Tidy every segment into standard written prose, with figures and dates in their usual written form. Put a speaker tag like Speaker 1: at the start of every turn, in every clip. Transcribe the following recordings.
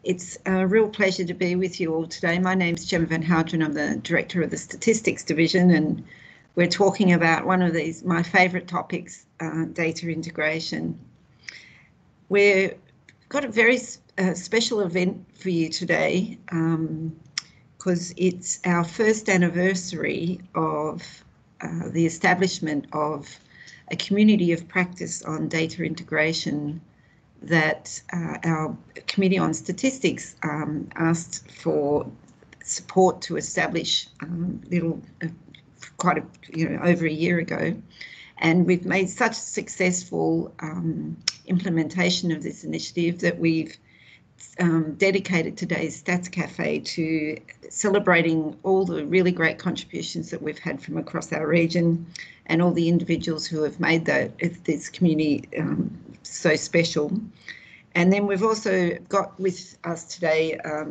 Speaker 1: It's a real pleasure to be with you all today. My name's Gemma Van Houteren. I'm the Director of the Statistics Division, and we're talking about one of my favourite topics, data integration. We've got a very special event for you today because it's our first anniversary of the establishment of a community of practice on data integration that our Committee on Statistics asked for support to establish over a year ago. And we've made such successful implementation of this initiative that we've dedicated today's Stats Cafe to celebrating all the really great contributions that we've had from across our region and all the individuals who have made this community so special. And then we've also got with us today a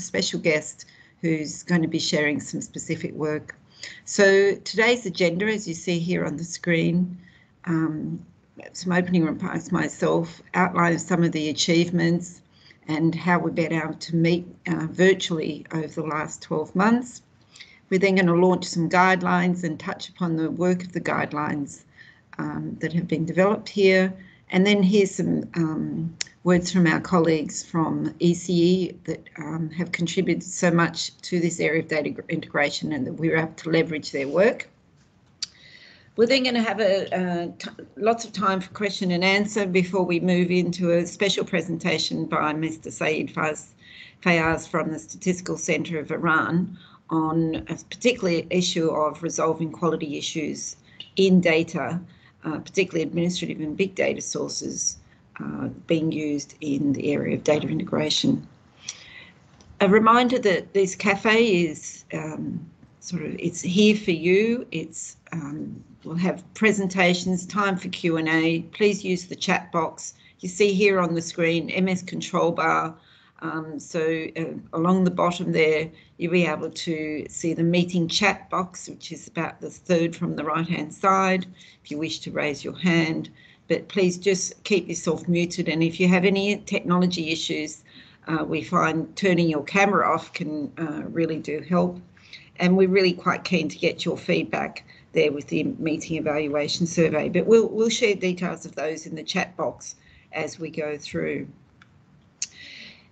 Speaker 1: special guest who's going to be sharing some specific work. So today's agenda, as you see here on the screen, some opening remarks myself, outline of some of the achievements and how we've been able to meet virtually over the last 12 months. We're then going to launch some guidelines and touch upon the work of the guidelines that have been developed here, and then hear some words from our colleagues from ECE that have contributed so much to this area of data integration and that we were able to leverage their work. We're then going to have lots of time for question and answer before we move into a special presentation by Mr. Saeed Fayaz from the Statistical Center of Iran on a particular issue of resolving quality issues in data, particularly administrative and big data sources being used in the area of data integration. A reminder that this cafe is it's here for you. We'll have presentations, time for Q&A. Please use the chat box. You see here on the screen, MS control bar. Along the bottom there, you'll be able to see the meeting chat box, which is about the third from the right-hand side, if you wish to raise your hand. But please just keep yourself muted. And if you have any technology issues, we find turning your camera off can really do help. And we're really quite keen to get your feedback there with the meeting evaluation survey. But we'll share details of those in the chat box as we go through.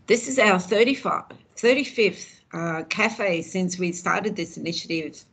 Speaker 1: This is our 35th cafe since we started this initiative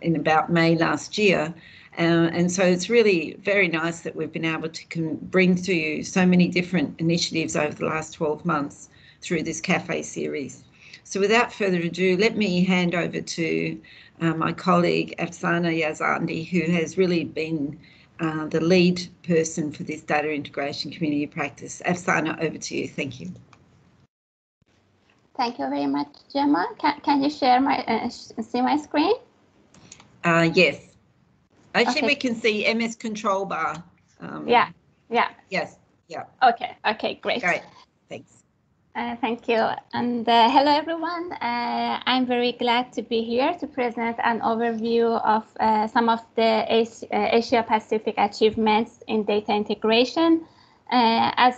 Speaker 1: in about May last year. And so it's really very nice that we've been able to bring to you so many different initiatives over the last 12 months through this cafe series. So without further ado, let me hand over to my colleague Afsana Yazandi, who has really been the lead person for this data integration community practice. Afsana, over to you. Thank you.
Speaker 2: Thank you very much, Gemma. Can you share see my screen?
Speaker 1: Yes. Actually,
Speaker 2: okay.
Speaker 1: We can see MS control bar.
Speaker 2: Yeah.
Speaker 1: Yes. Yeah.
Speaker 2: Okay, great.
Speaker 1: Great. Thanks.
Speaker 2: Thank you. And hello, everyone. I'm very glad to be here to present an overview of some of the Asia-Pacific achievements in data integration. As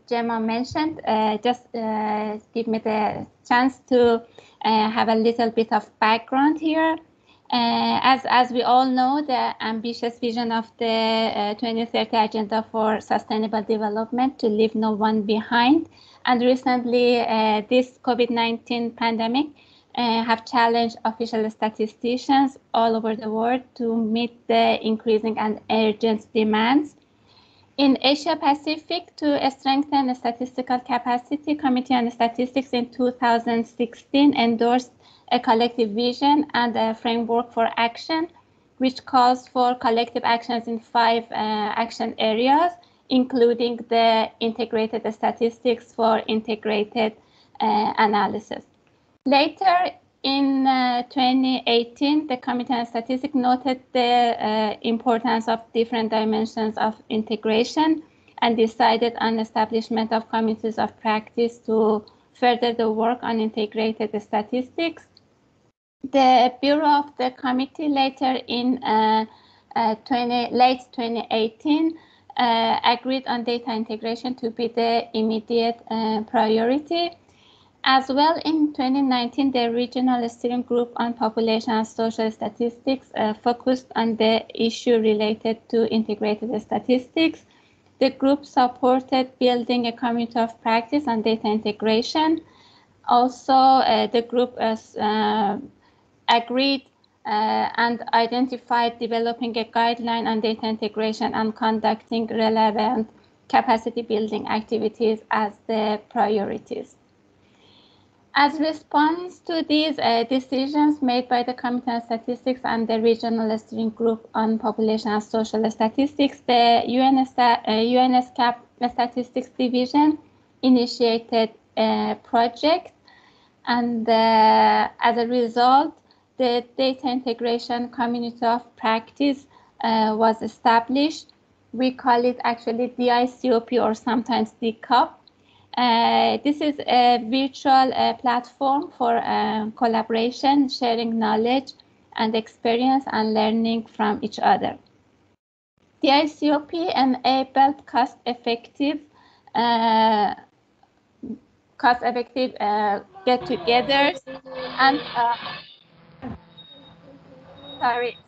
Speaker 2: Gemma mentioned, just give me the chance to have a little bit of background here. As we all know, the ambitious vision of the 2030 Agenda for Sustainable Development to leave no one behind. And recently, this COVID-19 pandemic have challenged official statisticians all over the world to meet the increasing and urgent demands. In Asia-Pacific, to strengthen the statistical capacity, Committee on Statistics in 2016 endorsed a collective vision and a framework for action, which calls for collective actions in 5 action areas, including the integrated statistics for integrated analysis. Later in 2018, the Committee on Statistics noted the importance of different dimensions of integration and decided on establishment of committees of practice to further the work on integrated statistics. The Bureau of the Committee later in late 2018 agreed on data integration to be the immediate priority. As well, in 2019, the Regional Steering Group on Population and Social Statistics focused on the issue related to integrated statistics. The group supported building a community of practice on data integration. Also, the group agreed and identified developing a guideline on data integration and conducting relevant capacity building activities as the priorities. As response to these decisions made by the Committee on Statistics and the Regional Steering Group on Population and Social Statistics, the ESCAP Statistics Division initiated a project, and as a result, the data integration community of practice was established. We call it actually DICOP or sometimes DCOP. This is a virtual platform for collaboration, sharing knowledge and experience and learning from each other. The ICOP enabled cost-effective get-togethers and sorry,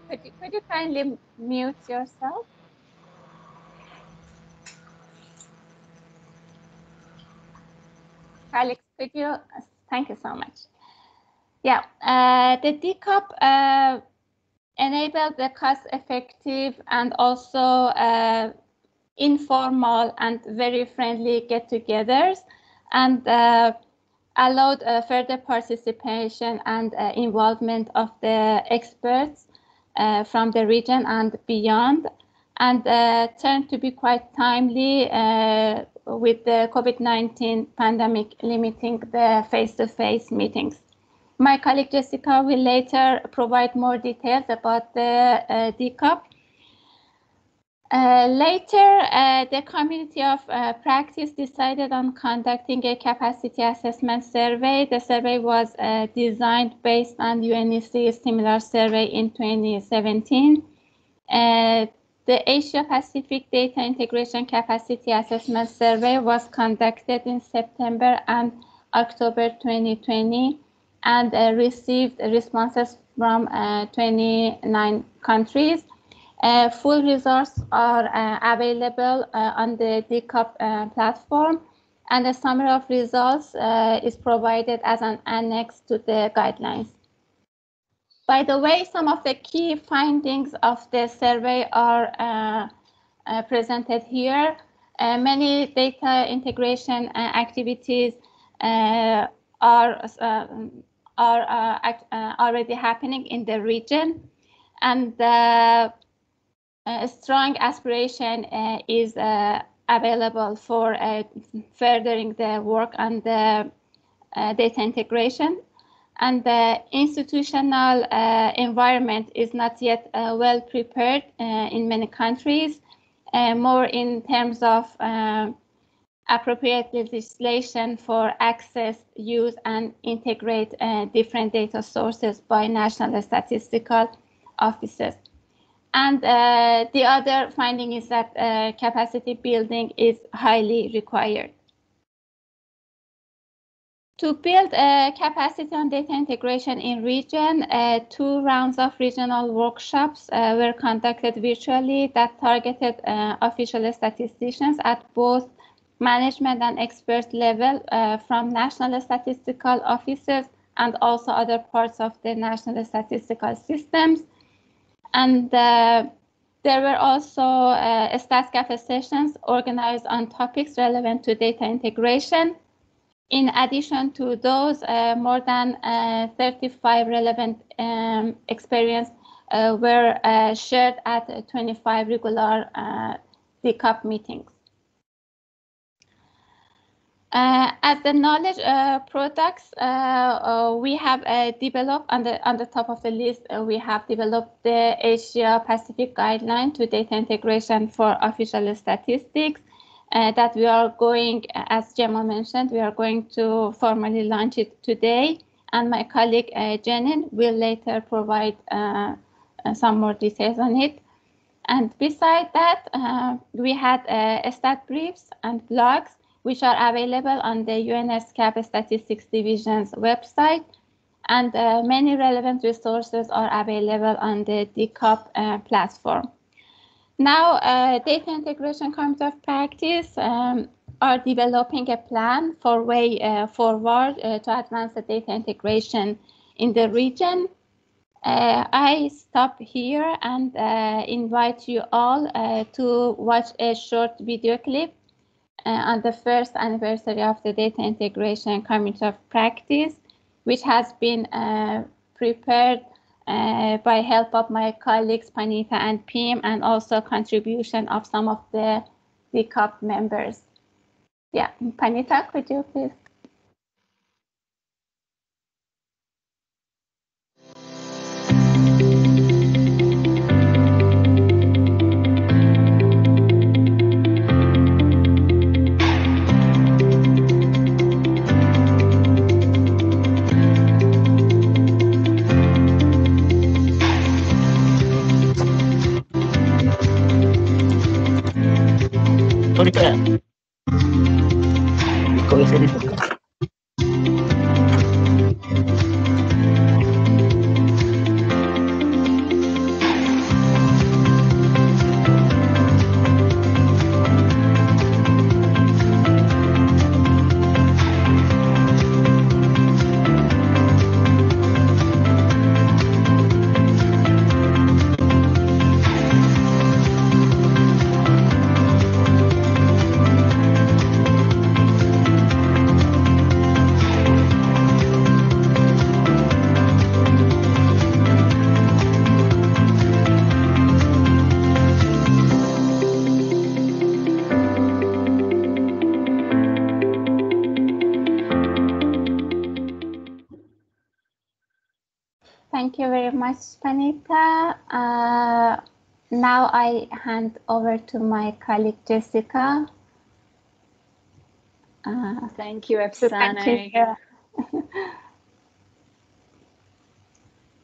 Speaker 2: could you kindly mute yourself? Alex, could you? Thank you so much. Yeah, the DCOP enabled the cost-effective and also informal and very friendly get-togethers, and allowed further participation and involvement of the experts from the region and beyond, and turned to be quite timely with the COVID-19 pandemic limiting the face-to-face meetings. My colleague Jessica will later provide more details about the DCOP. Later, the community of practice decided on conducting a capacity assessment survey. The survey was designed based on UNEC's similar survey in 2017. The Asia-Pacific Data Integration Capacity Assessment Survey was conducted in September and October 2020 and received responses from 29 countries. Full results are available on the DCOP platform, and a summary of results is provided as an annex to the guidelines. By the way, some of the key findings of the survey are presented here. Many data integration activities are already happening in the region, and a strong aspiration is available for furthering the work on the data integration. And the institutional environment is not yet well prepared in many countries, more in terms of appropriate legislation for access, use, and integrate different data sources by national statistical offices. And the other finding is that capacity building is highly required. To build capacity on data integration in region, 2 rounds of regional workshops were conducted virtually that targeted official statisticians at both management and expert level from national statistical offices and also other parts of the national statistical systems. And there were also Stats Café sessions organized on topics relevant to data integration. In addition to those, more than 35 relevant experience were shared at 25 regular DCOP meetings. As the knowledge products, we have developed on the top of the list. We have developed the Asia-Pacific guideline to data integration for official statistics. That we are going, as Gemma mentioned, we are going to formally launch it today, and my colleague Jenin will later provide some more details on it. And beside that, we had stat briefs and blogs, which are available on the ESCAP Statistics Division's website. And many relevant resources are available on the DCAP platform. Now, Data Integration Committee of Practice are developing a plan for way forward to advance the data integration in the region. I stop here and invite you all to watch a short video clip on the first anniversary of the Data Integration Committee of Practice, which has been prepared by help of my colleagues Panita and Pim, and also contribution of some of the DCAP members. Yeah, Panita, could you please? Thank you very much, Panita. Now I hand over to my colleague, Jessica.
Speaker 3: Thank you, Efsane.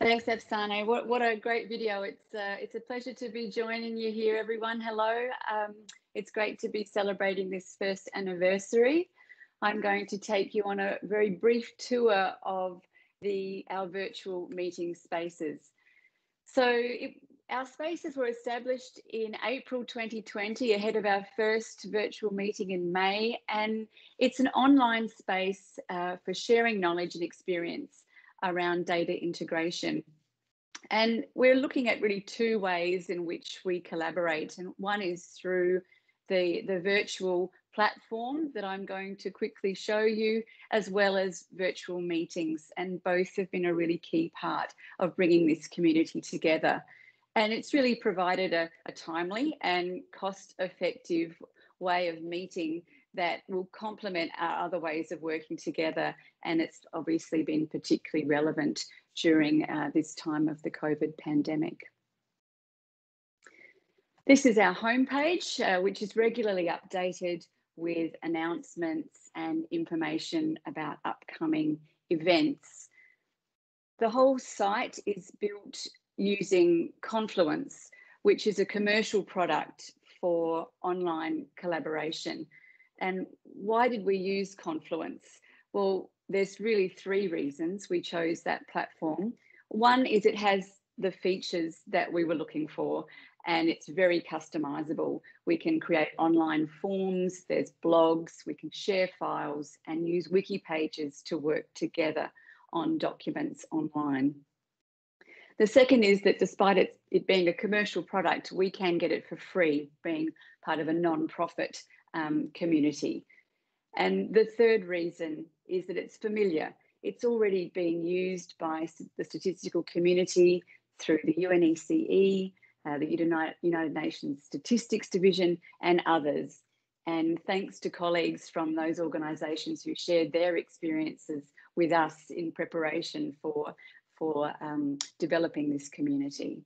Speaker 3: Thanks, Efsane. What a great video. It's a pleasure to be joining you here, everyone. Hello. It's great to be celebrating this first anniversary. I'm going to take you on a very brief tour of our virtual meeting spaces. So our spaces were established in April 2020 ahead of our first virtual meeting in May, and it's an online space for sharing knowledge and experience around data integration. And we're looking at really two ways in which we collaborate, and one is through the virtual platform that I'm going to quickly show you, as well as virtual meetings, and both have been a really key part of bringing this community together. And it's really provided a timely and cost-effective way of meeting that will complement our other ways of working together, and it's obviously been particularly relevant during this time of the COVID pandemic. This is our homepage, which is regularly updated with announcements and information about upcoming events. The whole site is built using Confluence, which is a commercial product for online collaboration. And why did we use Confluence? Well, there's really three reasons we chose that platform. One is it has the features that we were looking for, and it's very customizable. We can create online forms, there's blogs, we can share files and use wiki pages to work together on documents online. The second is that despite it being a commercial product, we can get it for free, being part of a non-profit community. And the third reason is that it's familiar. It's already being used by the statistical community through the UNECE, the United Nations Statistics Division, and others. And thanks to colleagues from those organisations who shared their experiences with us in preparation for developing this community.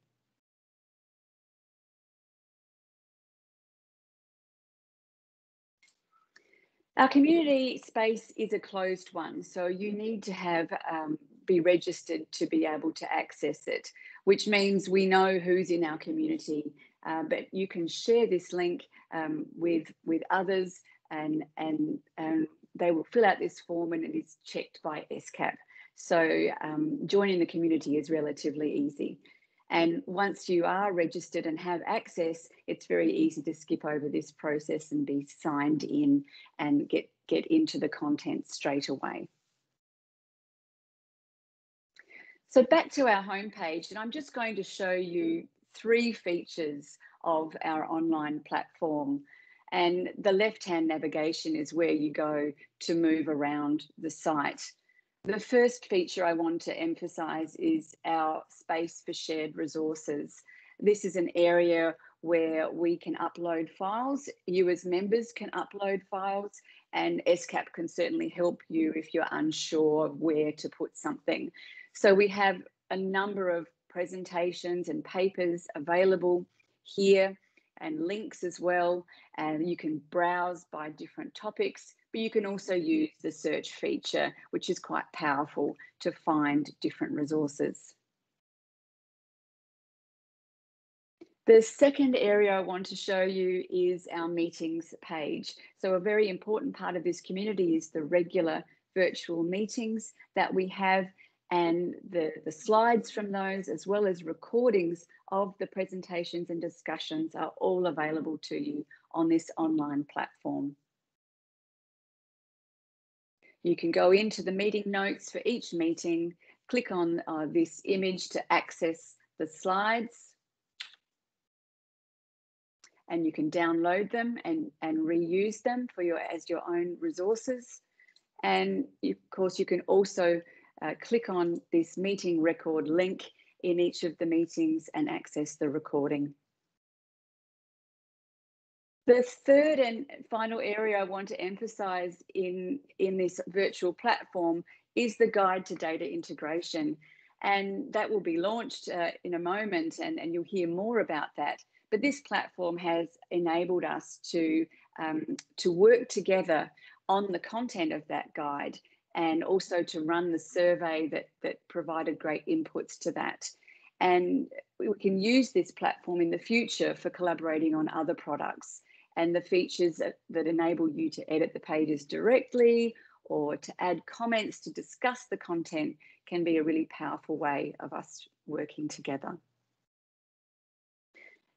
Speaker 3: Our community space is a closed one, so you need to be registered to be able to access it, which means we know who's in our community but you can share this link with others, and they will fill out this form, and it is checked by ESCAP. So joining the community is relatively easy. And once you are registered and have access, it's very easy to skip over this process and be signed in and get into the content straight away. So back to our homepage, and I'm just going to show you 3 features of our online platform. And the left-hand navigation is where you go to move around the site. The first feature I want to emphasize is our space for shared resources. This is an area where we can upload files. You as members can upload files, and ESCAP can certainly help you if you're unsure where to put something. So we have a number of presentations and papers available here, and links as well, and you can browse by different topics, but you can also use the search feature, which is quite powerful to find different resources. The second area I want to show you is our meetings page. So a very important part of this community is the regular virtual meetings that we have, and the slides from those, as well as recordings of the presentations and discussions, are all available to you on this online platform. You can go into the meeting notes for each meeting, click on this image to access the slides, and you can download them and reuse them for as your own resources. And of course, you can also click on this meeting record link in each of the meetings and access the recording. The third and final area I want to emphasize in this virtual platform is the guide to data integration. And that will be launched in a moment, and you'll hear more about that. But this platform has enabled us to work together on the content of that guide, and also to run the survey that provided great inputs to that. And we can use this platform in the future for collaborating on other products, and the features that enable you to edit the pages directly or to add comments to discuss the content can be a really powerful way of us working together.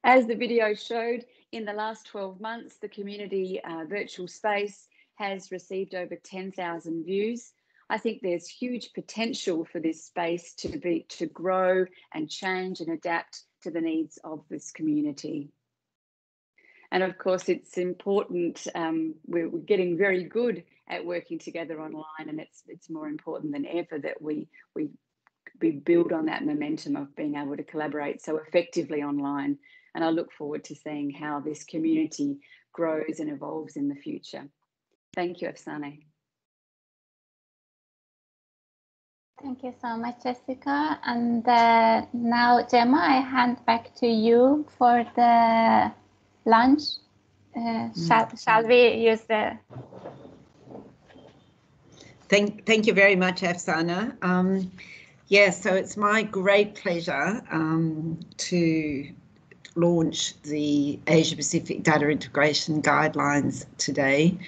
Speaker 3: As the video showed, in the last 12 months, the community virtual space has received over 10,000 views. I think there's huge potential for this space to grow and change and adapt to the needs of this community. And of course, it's important, we're getting very good at working together online, and it's more important than ever that we build on that momentum of being able to collaborate so effectively online. And I look forward to seeing how this community grows and evolves in the future. Thank you, Afsane.
Speaker 2: Thank you so much, Jessica. And now, Gemma, I hand back to you for the lunch. Shall we use the...
Speaker 1: Thank you very much, Afsana. Yes, so it's my great pleasure to launch the Asia-Pacific Data Integration Guidelines today.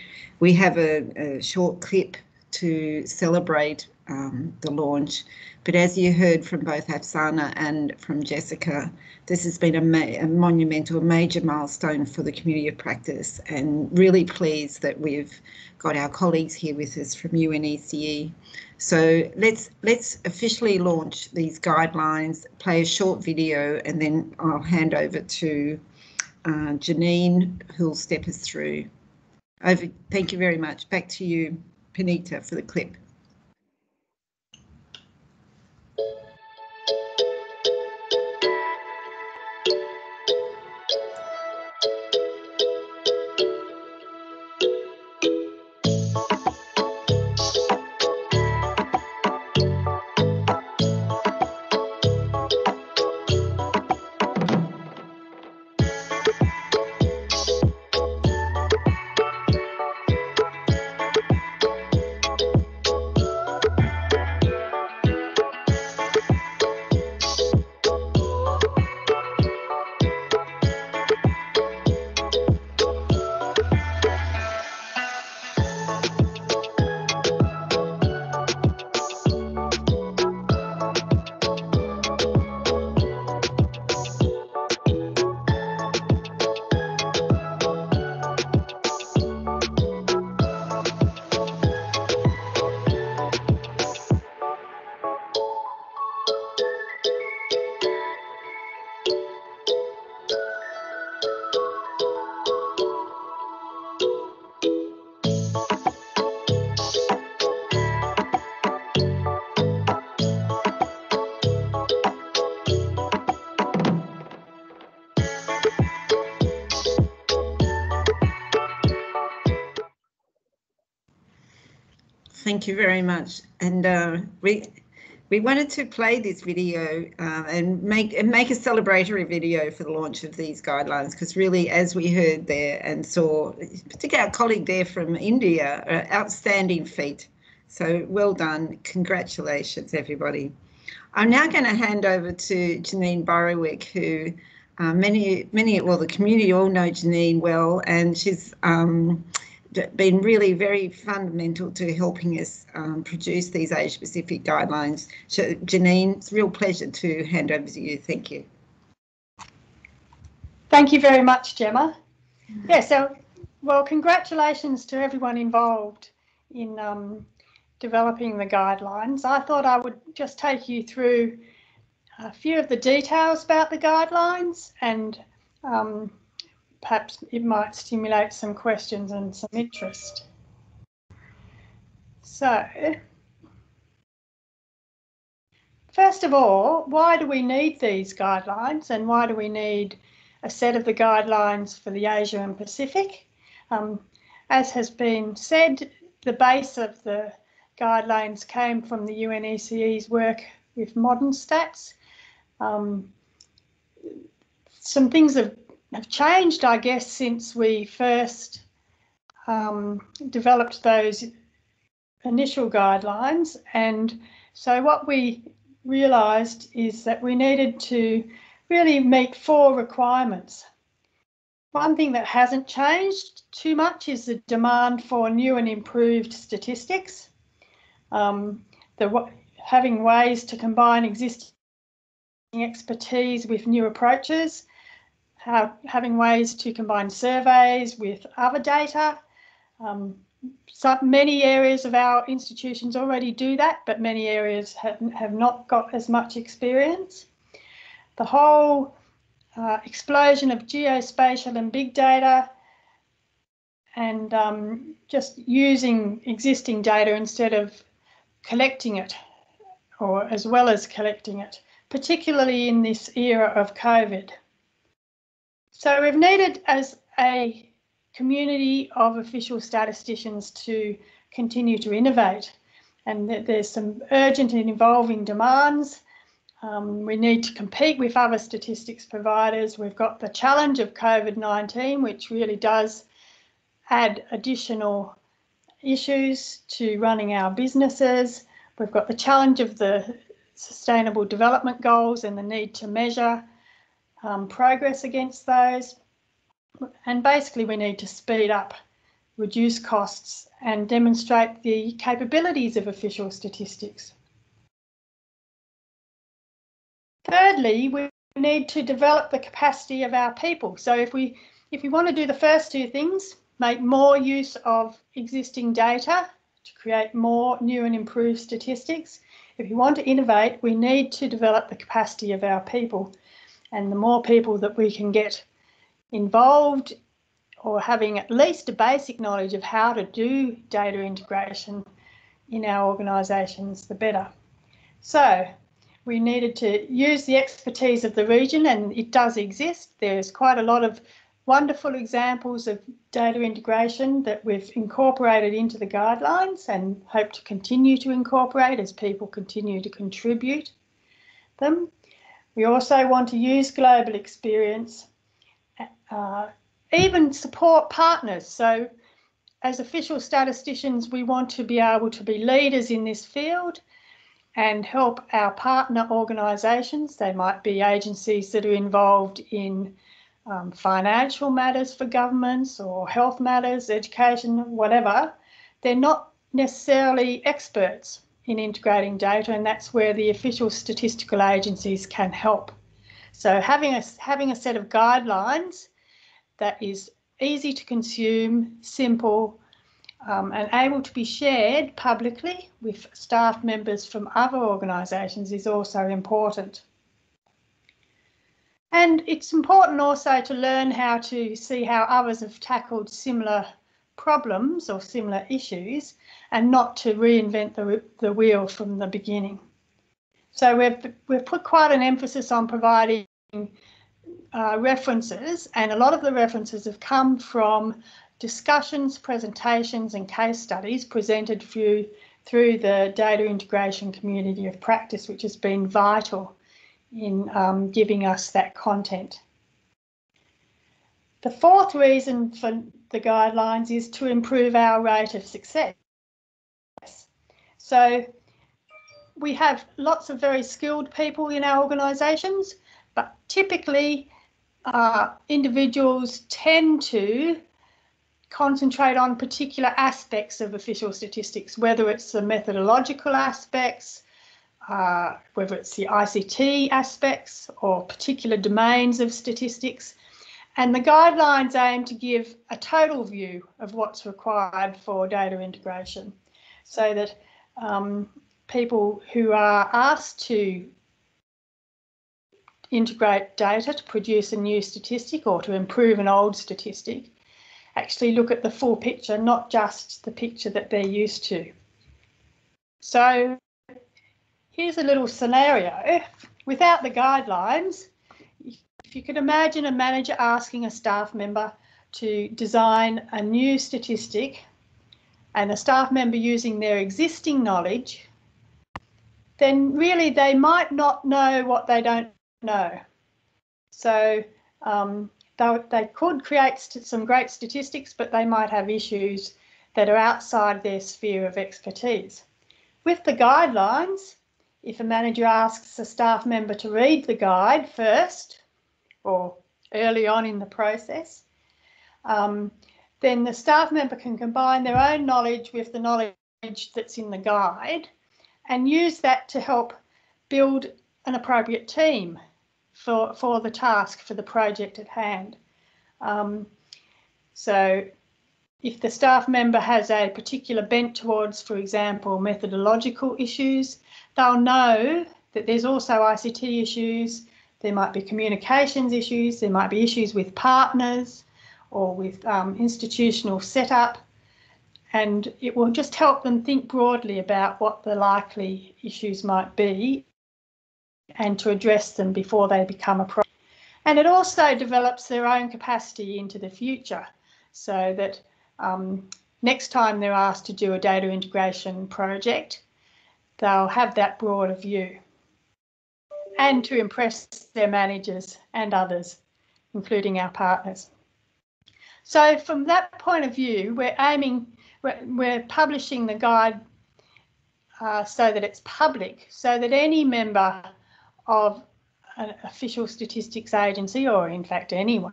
Speaker 1: We have a short clip to celebrate the launch, but as you heard from both Afsana and from Jessica, this has been a monumental, major milestone for the community of practice, and really pleased that we've got our colleagues here with us from UNECE. So let's officially launch these guidelines, play a short video, and then I'll hand over to Janine, who'll step us through. Thank you very much. Back to you, Panita, for the clip. Thank you very much. And we wanted to play this video and make a celebratory video for the launch of these guidelines, because really, as we heard there and saw, particularly our colleague there from India, outstanding feat. So well done. Congratulations, everybody. I'm now going to hand over to Janine Borrowick, who well, the community all know Janine well, and she's been really very fundamental to helping us produce these Asia-Pacific guidelines. So, Janine, it's a real pleasure to hand over to you. Thank you.
Speaker 4: Thank you very much, Gemma. Yeah, so, well, congratulations to everyone involved in developing the guidelines. I thought I would just take you through a few of the details about the guidelines, and perhaps it might stimulate some questions and some interest. So, first of all, why do we need these guidelines, and why do we need a set of the guidelines for the Asia and Pacific? As has been said, the base of the guidelines came from the UNECE's work with modern stats. Some things have changed, I guess, since we first developed those initial guidelines. And so what we realised is that we needed to really meet 4 requirements. One thing that hasn't changed too much is the demand for new and improved statistics, having ways to combine existing expertise with new approaches, having ways to combine surveys with other data. So many areas of our institutions already do that, but many areas have not got as much experience. The whole explosion of geospatial and big data, and just using existing data instead of collecting it, or as well as collecting it, particularly in this era of COVID. So we've needed, as a community of official statisticians, to continue to innovate, and there's some urgent and evolving demands. We need to compete with other statistics providers. We've got the challenge of COVID-19, which really does add additional issues to running our businesses. We've got the challenge of the Sustainable Development Goals and the need to measure progress against those. And basically we need to speed up, reduce costs, and demonstrate the capabilities of official statistics. Thirdly, we need to develop the capacity of our people. So if we want to do the first 2 things, make more use of existing data to create more new and improved statistics, if you want to innovate, we need to develop the capacity of our people. And the more people that we can get involved, or having at least a basic knowledge of how to do data integration in our organisations, the better. So we needed to use the expertise of the region, and it does exist. There's quite a lot of wonderful examples of data integration that we've incorporated into the guidelines and hope to continue to incorporate as people continue to contribute them. We also want to use global experience, even support partners. So as official statisticians, we want to be able to be leaders in this field and help our partner organisations. They might be agencies that are involved in financial matters for governments, or health matters, education, whatever. They're not necessarily experts in integrating data, and that's where the official statistical agencies can help. So having a set of guidelines that is easy to consume, simple, and able to be shared publicly with staff members from other organisations is also important. And it's important also to learn how to see how others have tackled similar problems or similar issues, and not to reinvent the wheel from the beginning. So we've put quite an emphasis on providing references, and a lot of the references have come from discussions, presentations and case studies presented through through the data integration community of practice, which has been vital in giving us that content. The fourth reason for the guidelines is to improve our rate of success. So we have lots of very skilled people in our organisations, but typically individuals tend to concentrate on particular aspects of official statistics, whether it's the methodological aspects, whether it's the ICT aspects or particular domains of statistics. And the guidelines aim to give a total view of what's required for data integration, so that people who are asked to integrate data to produce a new statistic or to improve an old statistic actually look at the full picture, not just the picture that they're used to. So here's a little scenario. Without the guidelines, if you could imagine a manager asking a staff member to design a new statistic and a staff member using their existing knowledge, then really they might not know what they don't know. So they could create some great statistics, but they might have issues that are outside their sphere of expertise. With the guidelines, if a manager asks a staff member to read the guide first or early on in the process, then the staff member can combine their own knowledge with the knowledge that's in the guide and use that to help build an appropriate team for the task, for the project at hand. So if the staff member has a particular bent towards, for example, methodological issues, they'll know that there's also ICT issues, there might be communications issues, there might be issues with partners or with institutional setup, and it will just help them think broadly about what the likely issues might be and to address them before they become a problem. And it also develops their own capacity into the future, so that next time they're asked to do a data integration project, they'll have that broader view, and to impress their managers and others, including our partners. So from that point of view, we're publishing the guide so that it's public, so that any member of an official statistics agency, or in fact anyone,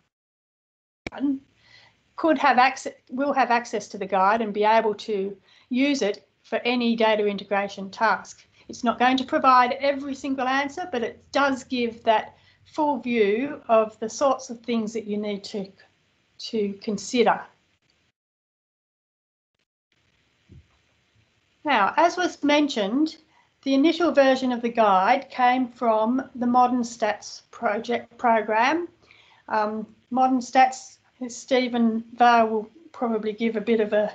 Speaker 4: will have access to the guide and be able to use it for any data integration task. It's not going to provide every single answer, but it does give that full view of the sorts of things that you need to consider. Now, as was mentioned, the initial version of the guide came from the Modern Stats program. Modern Stats, Stephen Vale will probably give a bit of a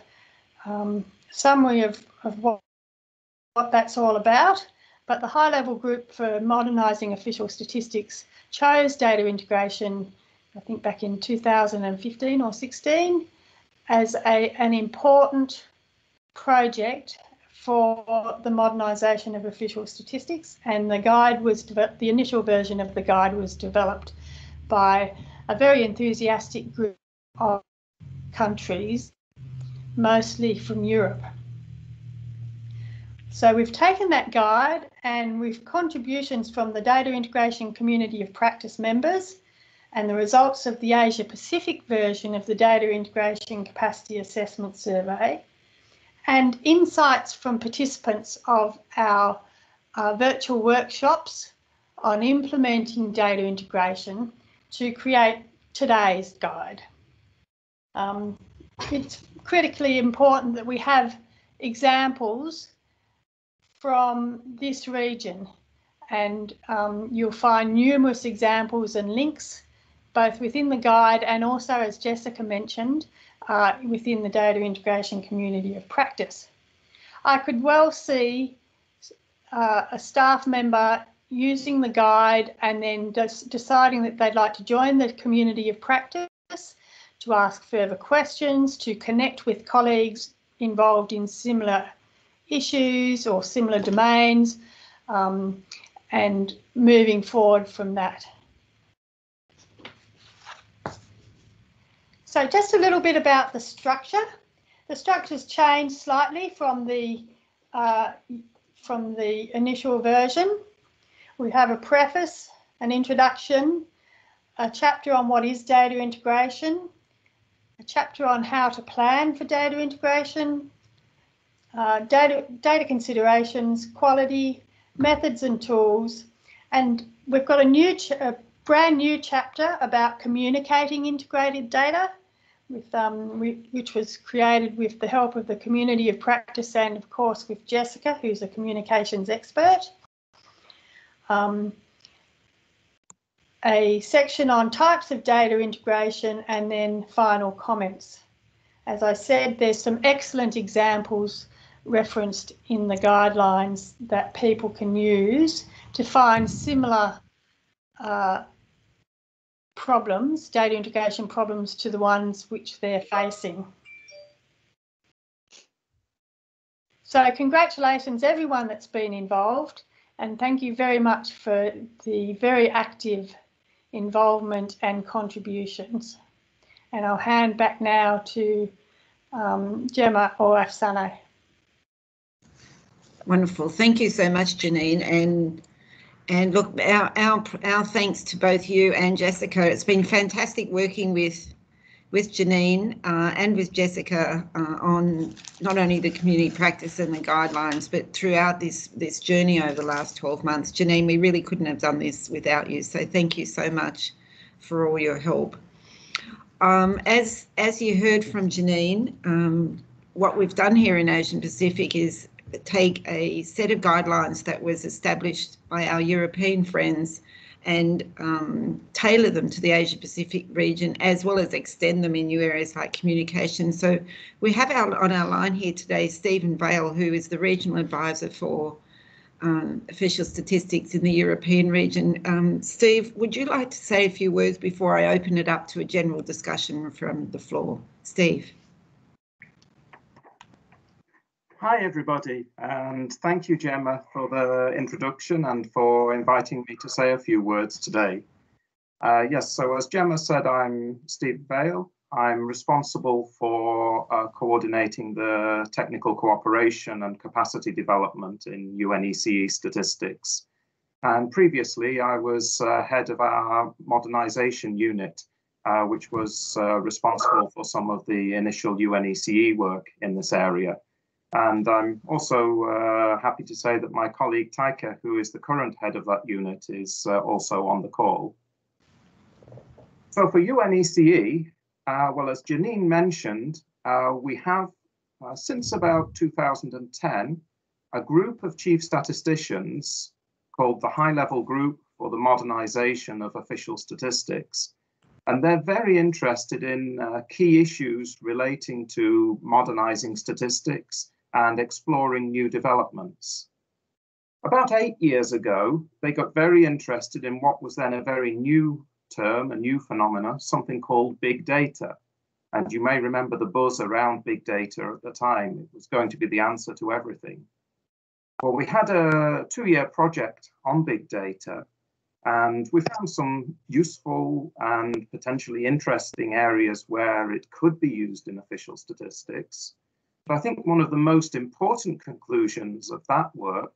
Speaker 4: summary of what that's all about, but the high-level group for modernising official statistics chose data integration, I think back in 2015 or 16, as an important project for the modernisation of official statistics, and the guide was the initial version of the guide was developed by a very enthusiastic group of countries, mostly from Europe. So we've taken that guide, and with contributions from the data integration community of practice members and the results of the Asia-Pacific version of the data integration capacity assessment survey, and insights from participants of our virtual workshops on implementing data integration to create today's guide. It's critically important that we have examples from this region, and you'll find numerous examples and links both within the guide and also, as Jessica mentioned, within the data integration community of practice. I could well see a staff member using the guide and then deciding that they'd like to join the community of practice to ask further questions, to connect with colleagues involved in similar issues or similar domains, and moving forward from that. So just a little bit about the structure. The structure's changed slightly from the initial version. We have a preface, an introduction, a chapter on what is data integration, a chapter on how to plan for data integration, data considerations, quality, methods and tools, and we've got a brand new chapter about communicating integrated data, which was created with the help of the community of practice and, of course, with Jessica, who's a communications expert. A section on types of data integration, and then final comments. As I said, there's some excellent examples referenced in the guidelines that people can use to find similar problems, data integration problems, to the ones which they're facing. So congratulations everyone that's been involved, and thank you very much for the very active involvement and contributions. And I'll hand back now to Gemma or Afsane.
Speaker 1: Wonderful. Thank you so much, Janine. And look, our thanks to both you and Jessica. It's been fantastic working with Janine and with Jessica on not only the community practice and the guidelines, but throughout this journey over the last 12 months. Janine, we really couldn't have done this without you, so thank you so much for all your help. As you heard from Janine, what we've done here in Asia-Pacific is take a set of guidelines that was established by our European friends and tailor them to the Asia-Pacific region, as well as extend them in new areas like communication. So we have on our line here today Stephen Vale, who is the Regional Advisor for Official Statistics in the European region. Steve, would you like to say a few words before I open it up to a general discussion from the floor? Steve.
Speaker 5: Hi everybody, and thank you, Gemma, for the introduction and for inviting me to say a few words today. Yes, so as Gemma said, I'm Steve Vale. I'm responsible for coordinating the technical cooperation and capacity development in UNECE statistics. And previously I was head of our modernization unit, which was responsible for some of the initial UNECE work in this area. And I'm also happy to say that my colleague Taika, who is the current head of that unit, is also on the call. So for UNECE, well, as Janine mentioned, we have, since about 2010, a group of chief statisticians called the High-Level Group for the Modernization of Official Statistics. And they're very interested in key issues relating to modernizing statistics and exploring new developments. About 8 years ago, they got very interested in what was then a very new term, a new phenomena, something called big data. And you may remember the buzz around big data at the time. It was going to be the answer to everything. Well, we had a 2-year project on big data, and we found some useful and potentially interesting areas where it could be used in official statistics. But I think one of the most important conclusions of that work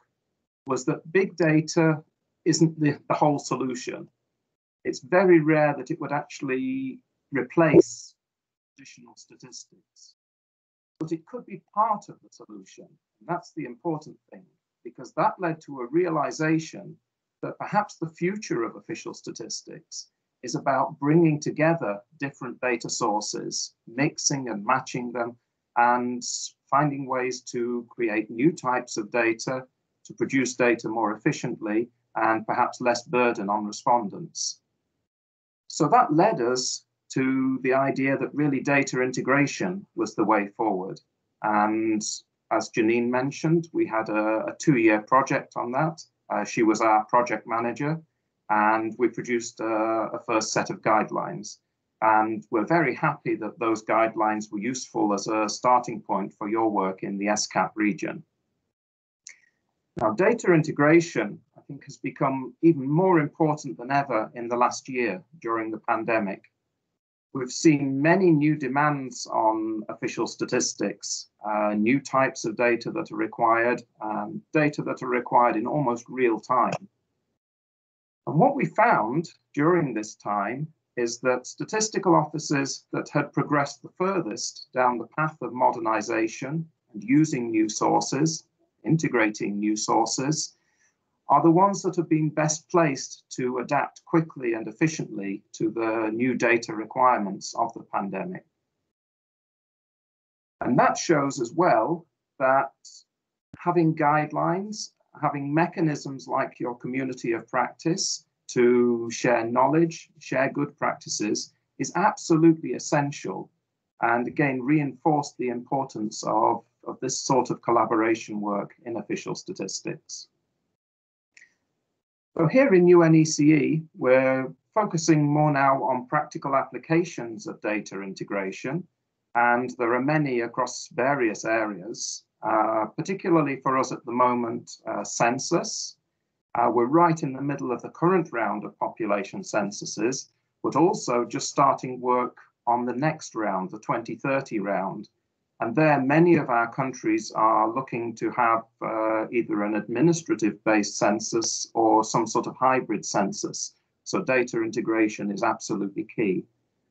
Speaker 5: was that big data isn't the whole solution. It's very rare that it would actually replace traditional statistics, but it could be part of the solution. And that's the important thing, because that led to a realization that perhaps the future of official statistics is about bringing together different data sources, mixing and matching them, and finding ways to create new types of data, to produce data more efficiently, and perhaps less burden on respondents. So that led us to the idea that really data integration was the way forward. And as Janine mentioned, we had a 2-year project on that. She was our project manager, and we produced a first set of guidelines. And we're very happy that those guidelines were useful as a starting point for your work in the ESCAP region. Now, data integration, I think, has become even more important than ever in the last year during the pandemic. We've seen many new demands on official statistics, new types of data that are required, data that are required in almost real time. And what we found during this time is that statistical offices that had progressed the furthest down the path of modernization and using new sources, integrating new sources, are the ones that have been best placed to adapt quickly and efficiently to the new data requirements of the pandemic. And that shows as well that having guidelines, having mechanisms like your community of practice to share knowledge, share good practices is absolutely essential, and again reinforce the importance of this sort of collaboration work in official statistics. So here in UNECE, we're focusing more now on practical applications of data integration, and there are many across various areas, particularly for us at the moment, census. We're right in the middle of the current round of population censuses, but also just starting work on the next round, the 2030 round. And there, many of our countries are looking to have either an administrative-based census or some sort of hybrid census. So data integration is absolutely key.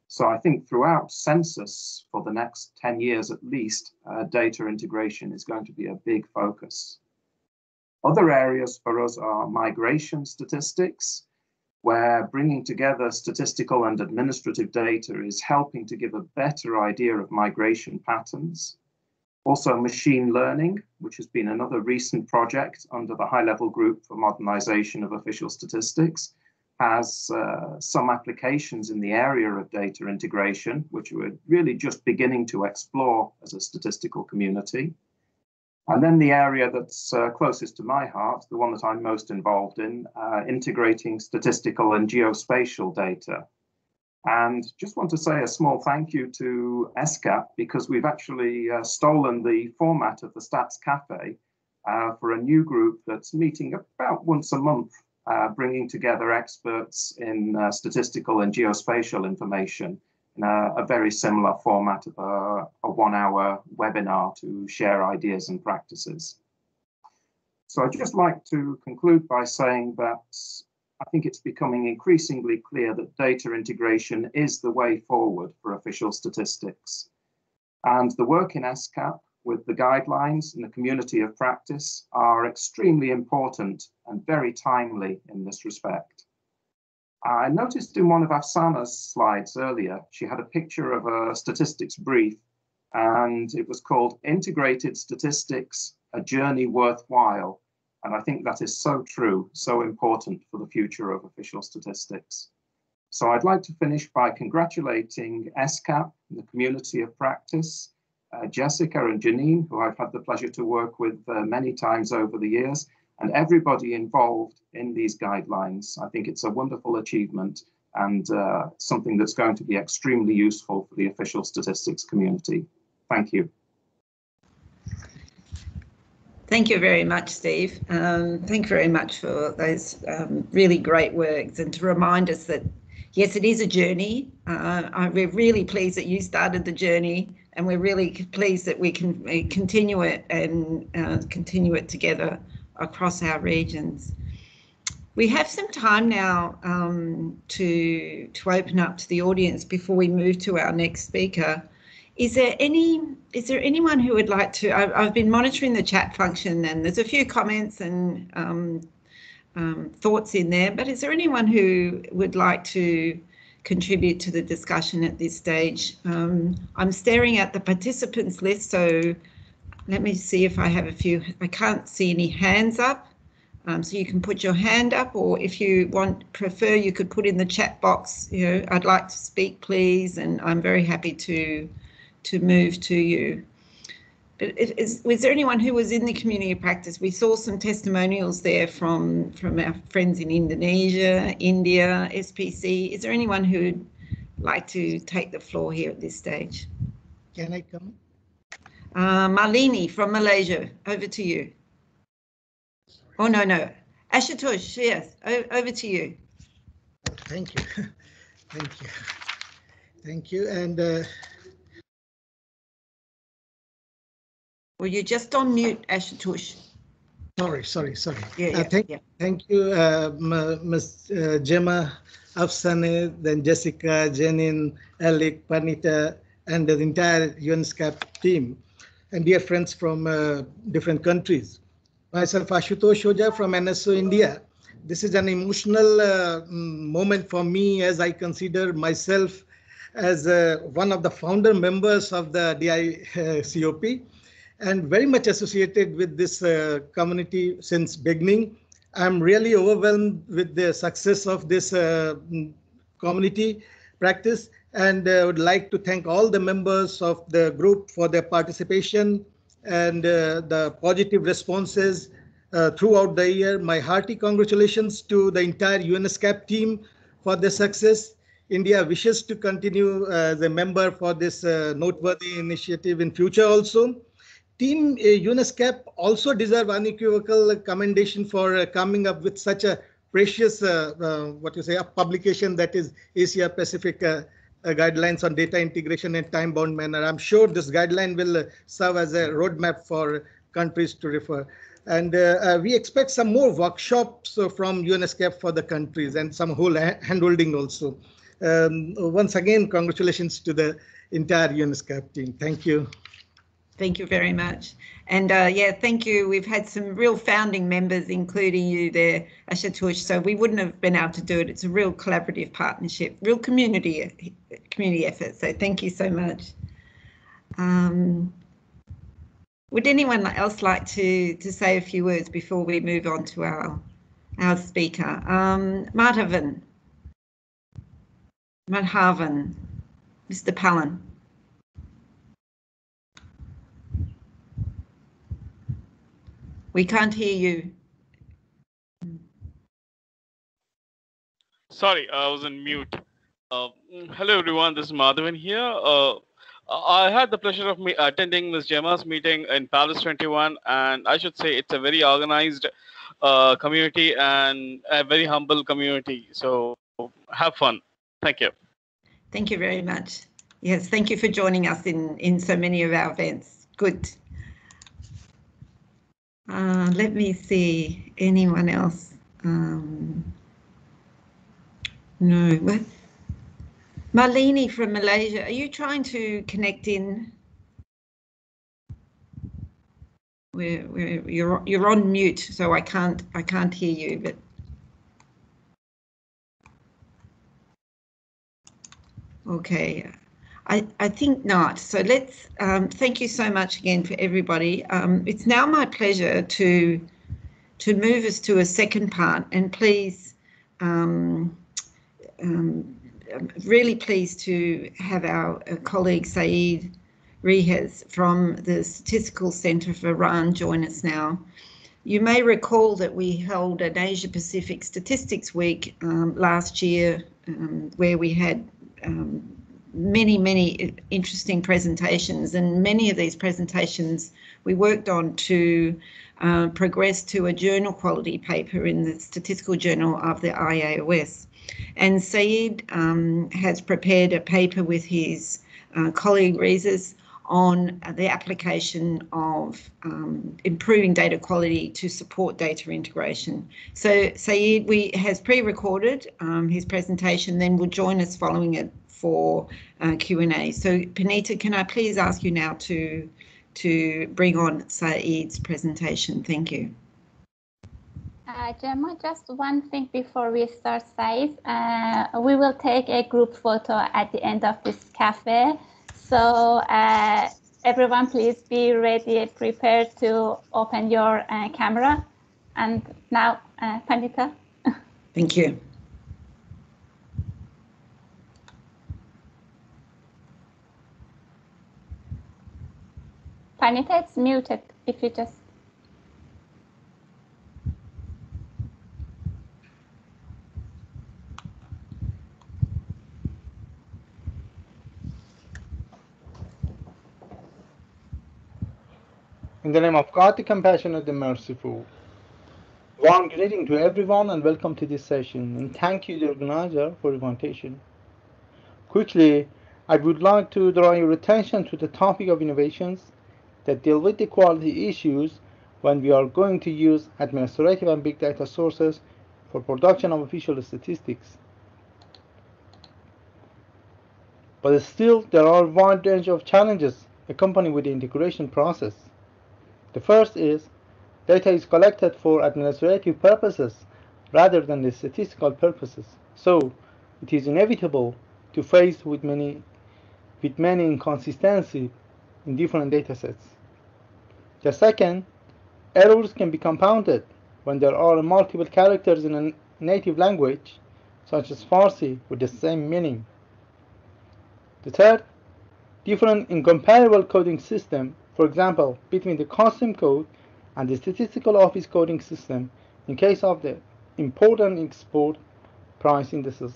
Speaker 5: So I think throughout census for the next 10 years at least, data integration is going to be a big focus. Other areas for us are migration statistics, where bringing together statistical and administrative data is helping to give a better idea of migration patterns. Also machine learning, which has been another recent project under the high-level group for modernization of official statistics, has some applications in the area of data integration, which we're really just beginning to explore as a statistical community. And then the area that's closest to my heart, the one that I'm most involved in, integrating statistical and geospatial data. And just want to say a small thank you to ESCAP, because we've actually stolen the format of the Stats Café for a new group that's meeting about once a month, bringing together experts in statistical and geospatial information in a very similar format of a 1-hour webinar to share ideas and practices. So I'd just like to conclude by saying that I think it's becoming increasingly clear that data integration is the way forward for official statistics. And the work in ESCAP with the guidelines and the community of practice are extremely important and very timely in this respect. I noticed in one of Afsana's slides earlier, she had a picture of a statistics brief, and it was called Integrated Statistics, A Journey Worthwhile. And I think that is so true, so important for the future of official statistics. So I'd like to finish by congratulating ESCAP and the community of practice, Jessica and Janine, who I've had the pleasure to work with many times over the years, and everybody involved in these guidelines. I think it's a wonderful achievement and something that's going to be extremely useful for the official statistics community. Thank you.
Speaker 1: Thank you very much, Steve. Thank you very much for those really great words, and to remind us that, yes, it is a journey. We're really pleased that you started the journey, and we're really pleased that we can continue it and continue it together across our regions. We have some time now to open up to the audience before we move to our next speaker. Is there anyone who would like to? I've been monitoring the chat function, and there's a few comments and thoughts in there, but is there anyone who would like to contribute to the discussion at this stage? I'm staring at the participants list, so let me see if I have a few. I can't see any hands up, so you can put your hand up, or if you prefer, you could put in the chat box, you know, I'd like to speak, please, and I'm very happy to move to you. But was there anyone who was in the community of practice? We saw some testimonials there from our friends in Indonesia, India, SPC. Is there anyone who would like to take the floor here at this stage?
Speaker 6: Can I come?
Speaker 1: Marlene from Malaysia, over to you. Oh, no. Ashutosh, yes, over to you.
Speaker 6: Thank you. Thank you. Thank you. And
Speaker 1: well, you're just on mute, Ashutosh.
Speaker 6: Sorry.
Speaker 1: Yeah.
Speaker 6: Thank you, Ms. Gemma, Afsane, then Jessica, Jenin, Alec, Panita, and the entire ESCAP team, and dear friends from different countries. Myself, Ashutosh Oja from NSO India. This is an emotional moment for me, as I consider myself as one of the founder members of the DI-COP. And very much associated with this community since beginning. I'm really overwhelmed with the success of this community practice, and would like to thank all the members of the group for their participation and the positive responses throughout the year. My hearty congratulations to the entire ESCAP team for the success. India wishes to continue as a member for this noteworthy initiative in future also. Team ESCAP also deserve unequivocal commendation for coming up with such a precious, a publication that is Asia-Pacific guidelines on data integration in time-bound manner. I'm sure this guideline will serve as a roadmap for countries to refer. And we expect some more workshops from ESCAP for the countries and some whole handholding also. Once again, congratulations to the entire ESCAP team. Thank you.
Speaker 1: Thank you very much. And yeah, thank you. We've had some real founding members, including you there, Ashutosh, so we wouldn't have been able to do it. It's a real collaborative partnership, real community effort. So thank you so much. Would anyone else like to say a few words before we move on to our speaker? Madhavan, Mr. Palin. We can't hear you.
Speaker 7: Sorry, I was on mute. Hello, everyone. This is Madhavan here. I had the pleasure of attending Ms. Gemma's meeting in Paris 21, and I should say it's a very organized community and a very humble community. So have fun. Thank you.
Speaker 1: Thank you very much. Yes, thank you for joining us in so many of our events. Good. Let me see, anyone else? No. What? Marlene from Malaysia, are you trying to connect in? You're on mute, so I can't hear you. But okay. I think not. So let's thank you so much again for everybody. It's now my pleasure to move us to a second part, and please, I'm really pleased to have our colleague Saeed Rehez from the Statistical Center of Iran join us now. You may recall that we held an Asia-Pacific Statistics Week last year, where we had many interesting presentations, and many of these presentations we worked on to progress to a journal quality paper in the Statistical Journal of the IAOS. And Saeed has prepared a paper with his colleague Rezes on the application of improving data quality to support data integration. So Saeed has pre-recorded his presentation, then will join us following it for Q&A. So Panita, can I please ask you now to bring on Saeed's presentation? Thank you.
Speaker 2: Gemma, just one thing before we start, Saeed. We will take a group photo at the end of this cafe. So everyone, please be ready, prepared to open your camera. And now, Panita.
Speaker 1: Thank you.
Speaker 2: Panita, it's muted. If you just.
Speaker 8: In the name of God, the compassionate, the merciful. Warm greeting to everyone and welcome to this session, and thank you, the organizer, for the invitation. Quickly, I would like to draw your attention to the topic of innovations that deal with the quality issues when we are going to use administrative and big data sources for production of official statistics. But still, there are a wide range of challenges accompanied with the integration process. The first is data is collected for administrative purposes rather than the statistical purposes. So it is inevitable to face with many inconsistencies in different datasets. The second, errors can be compounded when there are multiple characters in a native language, such as Farsi, with the same meaning. The third, different incomparable coding system, for example, between the custom code and the statistical office coding system in case of the import and export price indices.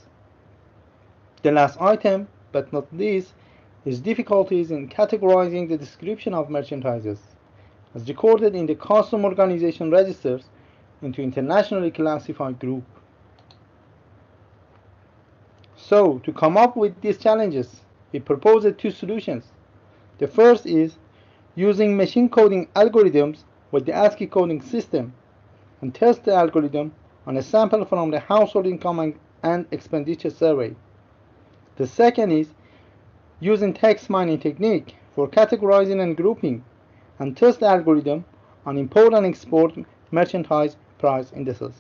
Speaker 8: The last item, but not least, is difficulties in categorizing the description of merchandises, as recorded in the custom organization registers, into internationally classified group. So, to come up with these challenges, we proposed two solutions. The first is using machine coding algorithms with the ASCII coding system and test the algorithm on a sample from the household income and expenditure survey. The second is using text mining technique for categorizing and grouping and test the algorithm on import and export merchandise price indices.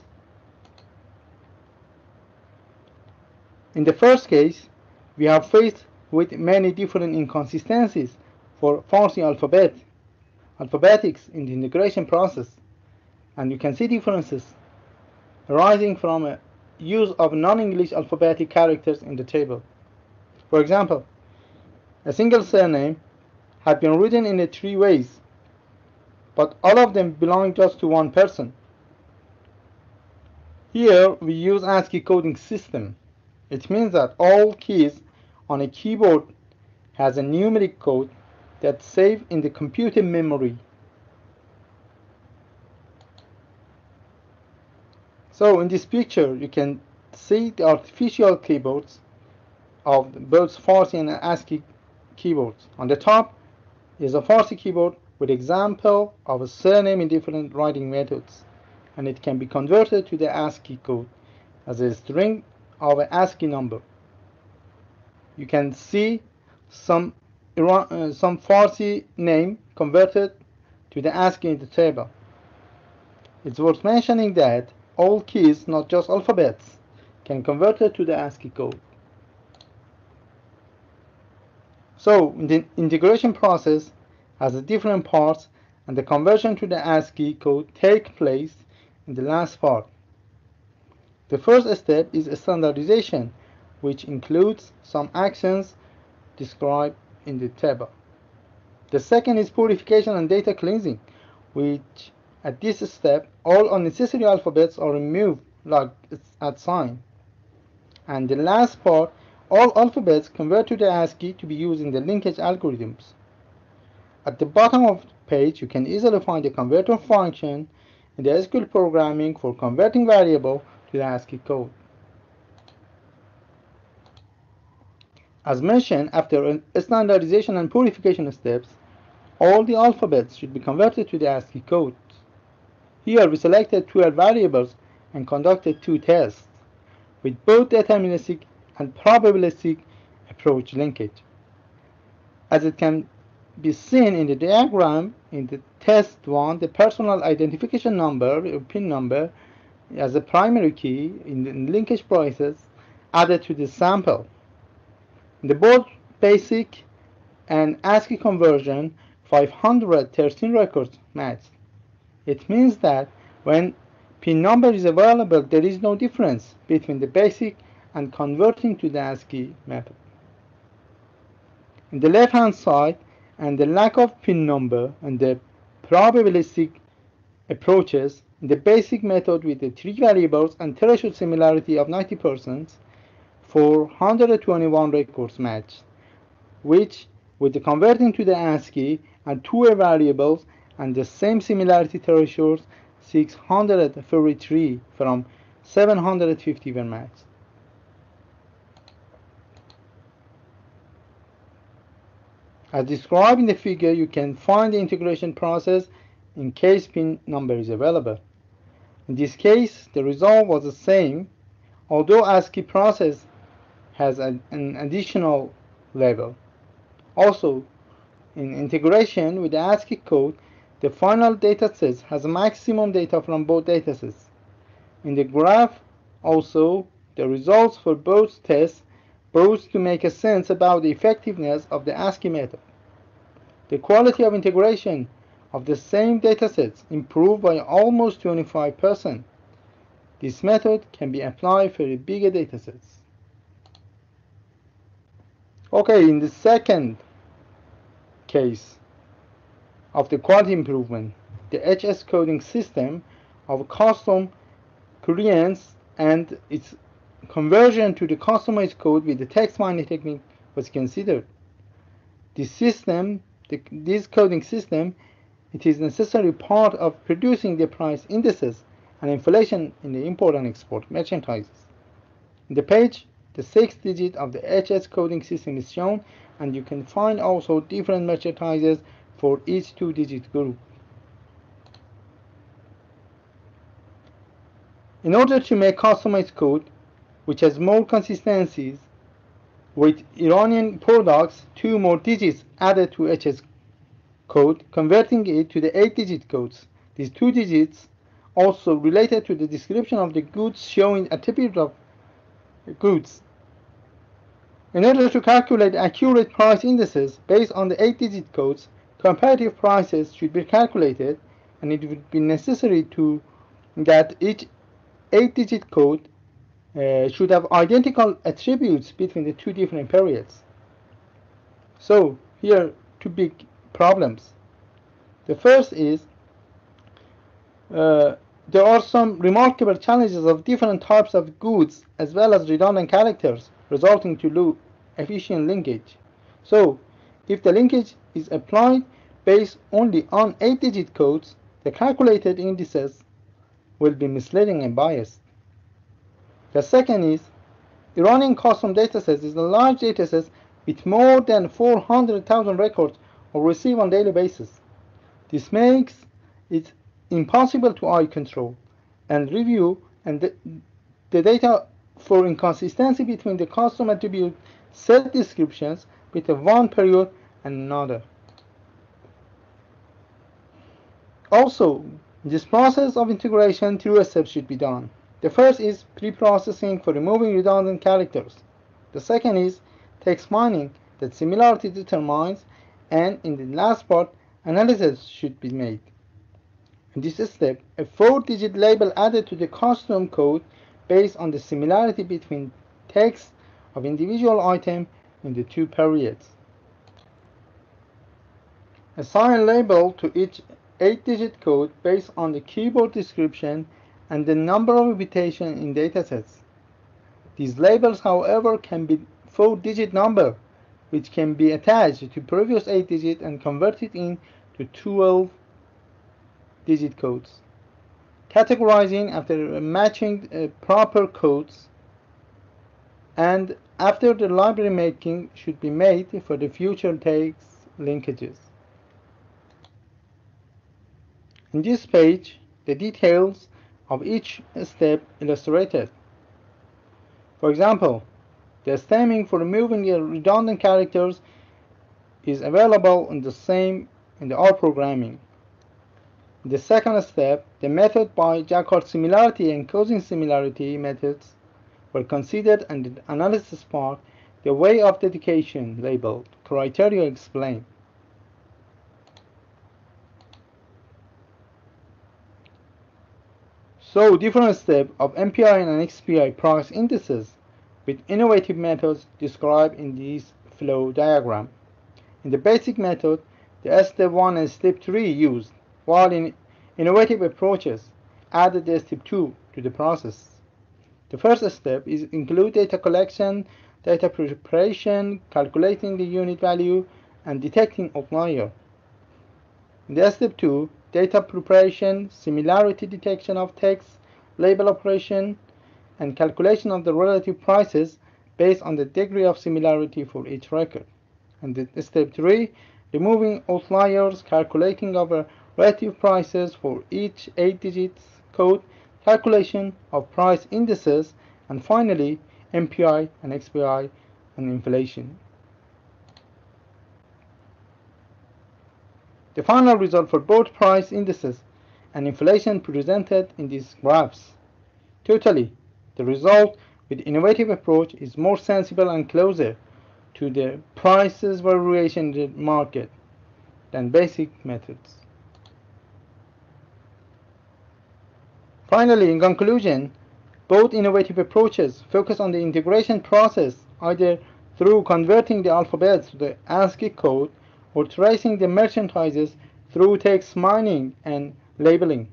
Speaker 8: In the first case, we have faced with many different inconsistencies for Farsi alphabetics in the integration process, and you can see differences arising from a use of non-English alphabetic characters in the table. For example, a single surname had been written in 3 ways, but all of them belong just to one person. Here we use ASCII coding system. It means that all keys on a keyboard has a numeric code that's saved in the computer memory. So in this picture, you can see the artificial keyboards of both Farsi and ASCII keyboards. On the top is a Farsi keyboard with example of a surname in different writing methods, and it can be converted to the ASCII code as a string of an ASCII number. You can see some Farsi name converted to the ASCII in the table. It's worth mentioning that all keys, not just alphabets, can convert it to the ASCII code. So the integration process has different parts, and the conversion to the ASCII code takes place in the last part. The first step is standardization, which includes some actions described in the table. The second is purification and data cleansing, which at this step all unnecessary alphabets are removed like at sign. And the last part, all alphabets convert to the ASCII to be used in the linkage algorithms. At the bottom of the page, you can easily find the converter function in the SQL programming for converting variable to the ASCII code. As mentioned, after standardization and purification steps, all the alphabets should be converted to the ASCII code. Here we selected 12 variables and conducted 2 tests with both deterministic and probabilistic approach linkage. As it can be seen in the diagram, in the test 1, the personal identification number, or PIN number, as a primary key in the linkage process added to the sample. In the both basic and ASCII conversion, 513 records matched. It means that when PIN number is available, there is no difference between the basic and converting to the ASCII method. In the left-hand side, and the lack of PIN number and the probabilistic approaches, in the basic method with the 3 variables and threshold similarity of 90%, 421 records matched, which with the converting to the ASCII and 2 variables and the same similarity thresholds, 633 from 750 were matched. As described in the figure, you can find the integration process in case pin number is available. In this case, the result was the same, although ASCII process has an additional level. Also, in integration with the ASCII code, the final dataset has maximum data from both datasets. In the graph, also, the results for both tests both to make a sense about the effectiveness of the ASCII method. The quality of integration of the same datasets improved by almost 25%. This method can be applied for the bigger datasets. Okay, in the second case of the quality improvement, the HS coding system of custom Koreans and its conversion to the customized code with the text mining technique was considered. This coding system, it is necessary part of producing the price indices and inflation in the import and export merchandises. In the page, the 6th digit of the HS coding system is shown, and you can find also different merchandises for each 2-digit group. In order to make customized code, which has more consistencies with Iranian products, 2 more digits added to HS code, converting it to the 8-digit codes. These 2 digits also related to the description of the goods showing attributes of goods. In order to calculate accurate price indices based on the 8-digit codes, comparative prices should be calculated, and it would be necessary that each 8-digit code should have identical attributes between the 2 different periods. So here 2 big problems. The first is there are some remarkable challenges of different types of goods as well as redundant characters, resulting to low efficient linkage. So if the linkage is applied based only on 8-digit codes, the calculated indices will be misleading and biased. The second is Iranian custom datasets is a large dataset with more than 400,000 records are received on a daily basis. This makes it impossible to eye control and review and the data for inconsistency between the custom attribute set descriptions with one period and another. Also, this process of integration 2 steps should be done. The first is pre-processing for removing redundant characters. The second is text mining that similarity determines, and in the last part, analysis should be made. In this step, a 4-digit label added to the custom code based on the similarity between text of individual item in the 2 periods. Assign a label to each 8-digit code based on the keyboard description and the number of repetitions in datasets. These labels, however, can be 4-digit number, which can be attached to previous 8-digit and converted into 12-digit codes. Categorizing after matching proper codes, and after the library making should be made for the future text linkages. In this page, the details of each step illustrated. For example, the stemming for removing the redundant characters is available in the R programming. In the second step, the method by Jacquard similarity and Cousin similarity methods were considered, and the analysis part, the way of dedication labeled, criteria explained. So different steps of MPI and XPI price indices with innovative methods described in this flow diagram. In the basic method, the step 1 and step 3 used, while in innovative approaches added the step 2 to the process. The first step is include data collection, data preparation, calculating the unit value, and detecting outlier. In the step 2, data preparation, similarity detection of text, label operation, and calculation of the relative prices based on the degree of similarity for each record. And step 3, removing outliers, calculating of relative prices for each 8-digit code, calculation of price indices, and finally, MPI and XPI and inflation. The final result for both price indices and inflation presented in these graphs. Totally, the result with innovative approach is more sensible and closer to the prices variation in the market than basic methods. Finally, in conclusion, both innovative approaches focus on the integration process, either through converting the alphabets to the ASCII code or tracing the merchandises through text mining and labeling.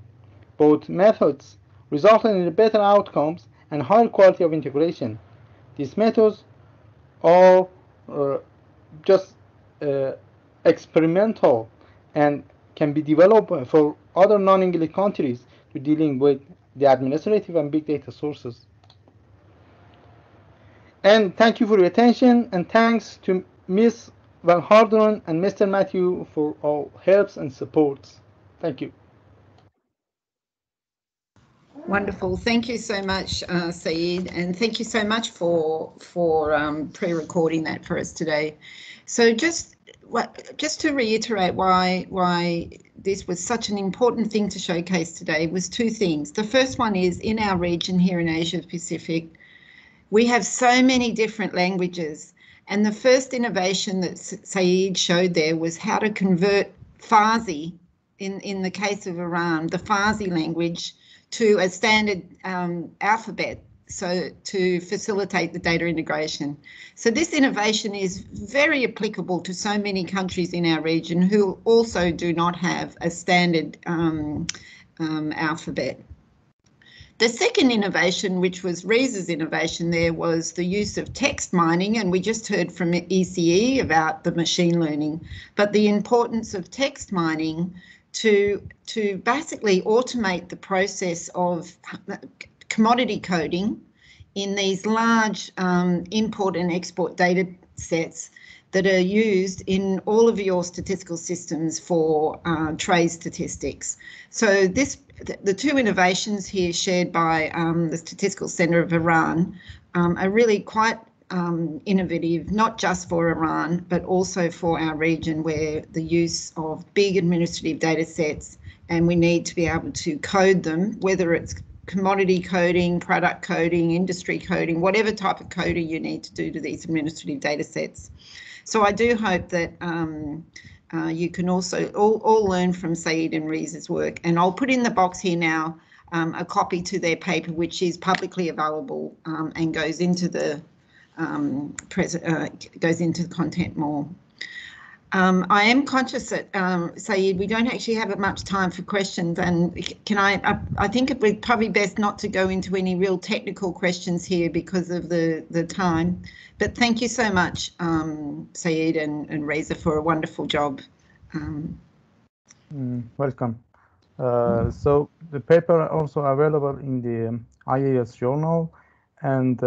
Speaker 8: Both methods result in better outcomes and higher quality of integration. These methods are just experimental and can be developed for other non-English countries to dealing with the administrative and big data sources. And thank you for your attention, and thanks to Ms. Van Harderen and Mr. Matthew for all helps and supports. Thank you.
Speaker 1: Wonderful. Thank you so much, Saeed, and thank you so much for pre-recording that for us today. So just to reiterate why this was such an important thing to showcase today was two things. The first one is, in our region here in Asia Pacific, we have so many different languages, and the first innovation that Saeed showed there was how to convert Farsi, in the case of Iran, the Farsi language, to a standard alphabet, so to facilitate the data integration. So this innovation is very applicable to so many countries in our region who also do not have a standard alphabet. The second innovation, which was Reza's innovation there, was the use of text mining, and we just heard from ECE about the machine learning, but the importance of text mining to basically automate the process of commodity coding in these large import and export data sets that are used in all of your statistical systems for trade statistics. So the two innovations here shared by the Statistical Center of Iran are really quite innovative, not just for Iran, but also for our region, where the use of big administrative data sets, and we need to be able to code them, whether it's commodity coding, product coding, industry coding, whatever type of coding you need to do to these administrative data sets. So I do hope that you can also all learn from Saeed and Reza's work, and I'll put in the box here now a copy to their paper, which is publicly available and goes into the content more. I am conscious that, Saeed, we don't actually have much time for questions, and I think it would probably best not to go into any real technical questions here because of the time, but thank you so much, Saeed and Reza, for a wonderful job.
Speaker 8: Welcome. So the paper also available in the IAS journal, and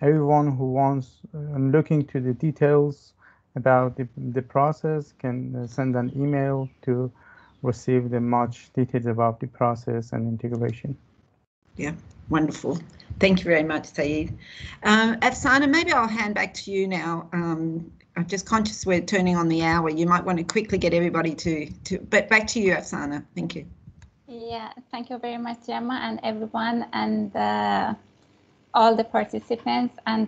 Speaker 8: everyone who wants looking to the details about the process can send an email to receive the much details about the process and integration.
Speaker 1: Yeah, wonderful. Thank you very much, Saeed. Afsana, maybe I'll hand back to you now. I'm just conscious we're turning on the hour. You might want to quickly get everybody but back to you, Afsana. Thank you.
Speaker 2: Yeah, thank you very much, Gemma, and everyone, and all the participants, and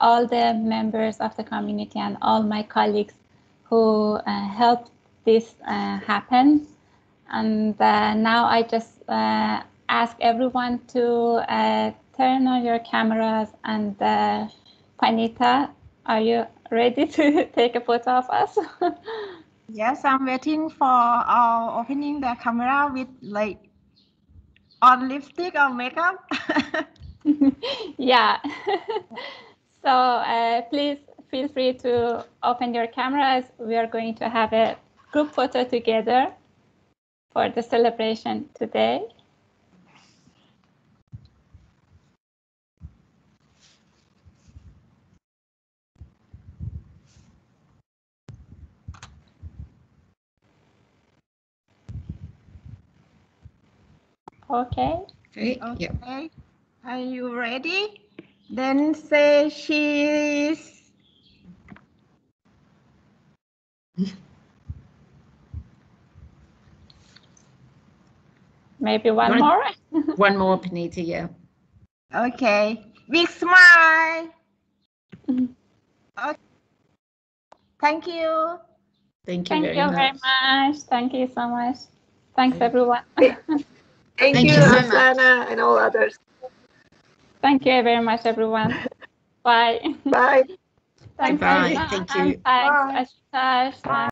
Speaker 2: all the members of the community, and all my colleagues who helped this happen. And now I just ask everyone to turn on your cameras, and Panita, are you ready to take a photo of us?
Speaker 9: Yes, I'm waiting for opening the camera with like on lipstick or makeup.
Speaker 2: Yeah. So please feel free to open your cameras. We are going to have a group photo together. for the celebration today. Okay.
Speaker 1: Okay.
Speaker 9: Okay.
Speaker 1: Yeah.
Speaker 9: Are you ready? Then say cheese.
Speaker 2: Maybe one more.
Speaker 1: One more, Panita. Yeah.
Speaker 9: Okay. Big smile. Okay. Thank you.
Speaker 1: Thank you
Speaker 2: Thank
Speaker 1: very
Speaker 2: you
Speaker 1: much.
Speaker 2: very much. Thank you so much. Thanks, everyone.
Speaker 10: Thank you,
Speaker 1: so much.
Speaker 10: Afsana, and all others.
Speaker 2: Thank you very much, everyone. Bye.
Speaker 10: Bye.
Speaker 2: Thanks,
Speaker 1: Bye.
Speaker 2: everyone.
Speaker 1: Thank you.
Speaker 2: Thanks,
Speaker 10: Bye.
Speaker 2: Ashish.